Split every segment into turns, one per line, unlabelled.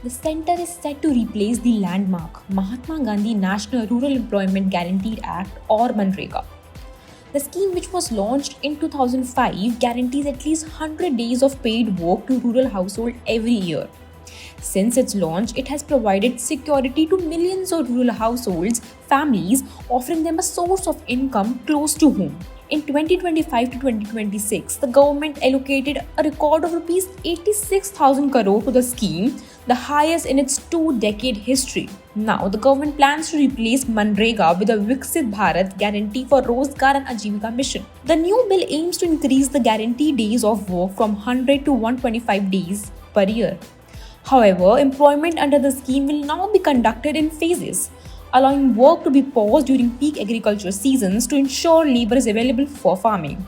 The center is set to replace the landmark Mahatma Gandhi National Rural Employment Guaranteed Act or MNREGA. The scheme, which was launched in 2005, guarantees at least 100 days of paid work to rural households every year. Since its launch, it has provided security to millions of rural households, families, offering them a source of income close to home. In 2025 to 2026, the government allocated a record of Rs 86,000 crore to the scheme, the highest in its two-decade history. Now, the government plans to replace MNREGA with a Viksit Bharat Guarantee for Rozgar and Ajivika Mission. The new bill aims to increase the guarantee days of work from 100 to 125 days per year. However, employment under the scheme will now be conducted in phases, allowing work to be paused during peak agriculture seasons to ensure labor is available for farming.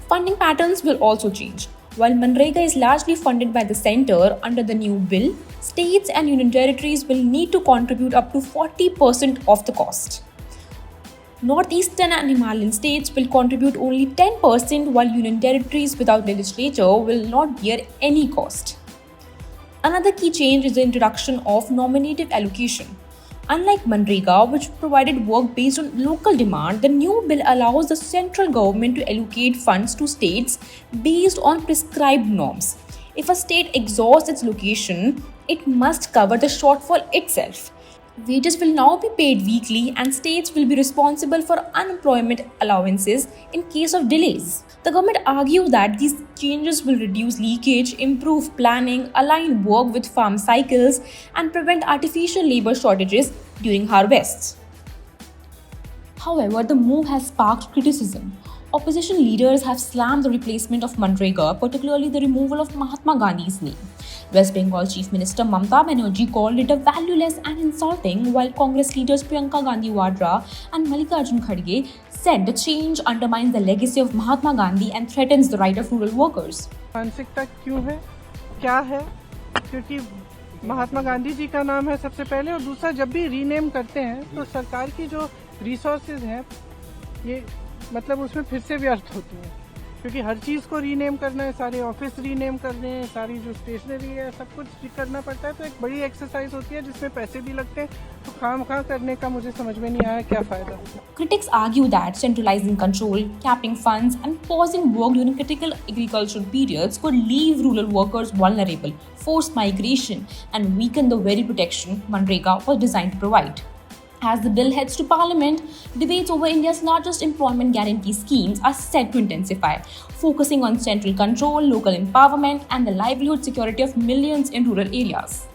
Funding patterns will also change. While MNREGA is largely funded by the center under the new bill, states and union territories will need to contribute up to 40% of the cost. Northeastern and Himalayan states will contribute only 10%, while union territories without legislature will not bear any cost. Another key change is the introduction of nominative allocation. Unlike MNREGA, which provided work based on local demand, the new bill allows the central government to allocate funds to states based on prescribed norms. If a state exhausts its allocation, it must cover the shortfall itself. Wages will now be paid weekly, and states will be responsible for unemployment allowances in case of delays. The government argued that these changes will reduce leakage, improve planning, align work with farm cycles, and prevent artificial labor shortages during harvests. However, the move has sparked criticism. Opposition leaders have slammed the replacement of MNREGA, particularly the removal of Mahatma Gandhi's name. West Bengal Chief Minister Mamata Banerjee called it a valueless and insulting, while Congress leaders Priyanka Gandhi Vadra and Mallikarjun Kharge said the change undermines the legacy of Mahatma Gandhi and threatens the right of rural workers.
मानसिकता क्यों है, क्या है? क्योंकि महात्मा गांधी जी का नाम है सबसे पहले, और दूसरा जब भी रीनेम करते हैं तो सरकार की जो रिसोर्सेज हैं ये मतलब उसमें फिर से व्यर्थ होती हैं, क्योंकि हर चीज़ को रीनेम करना है, सारे ऑफिस रीनेम करने हैं, सारी जो स्टेशनरी है सब कुछ करना पड़ता है, तो एक बड़ी एक्सरसाइज होती है जिसमें पैसे भी लगते हैं, तो खामखा करने का मुझे समझ में नहीं आया क्या फ़ायदा।
Critics argue that centralizing control, capping funds, and pausing work during critical agricultural periods could leave rural workers vulnerable, force migration, and weaken the very protection MNREGA was designed to provide. As the bill heads to Parliament, debates over India's largest employment guarantee schemes are set to intensify, focusing on central control, local empowerment, and the livelihood security of millions in rural areas.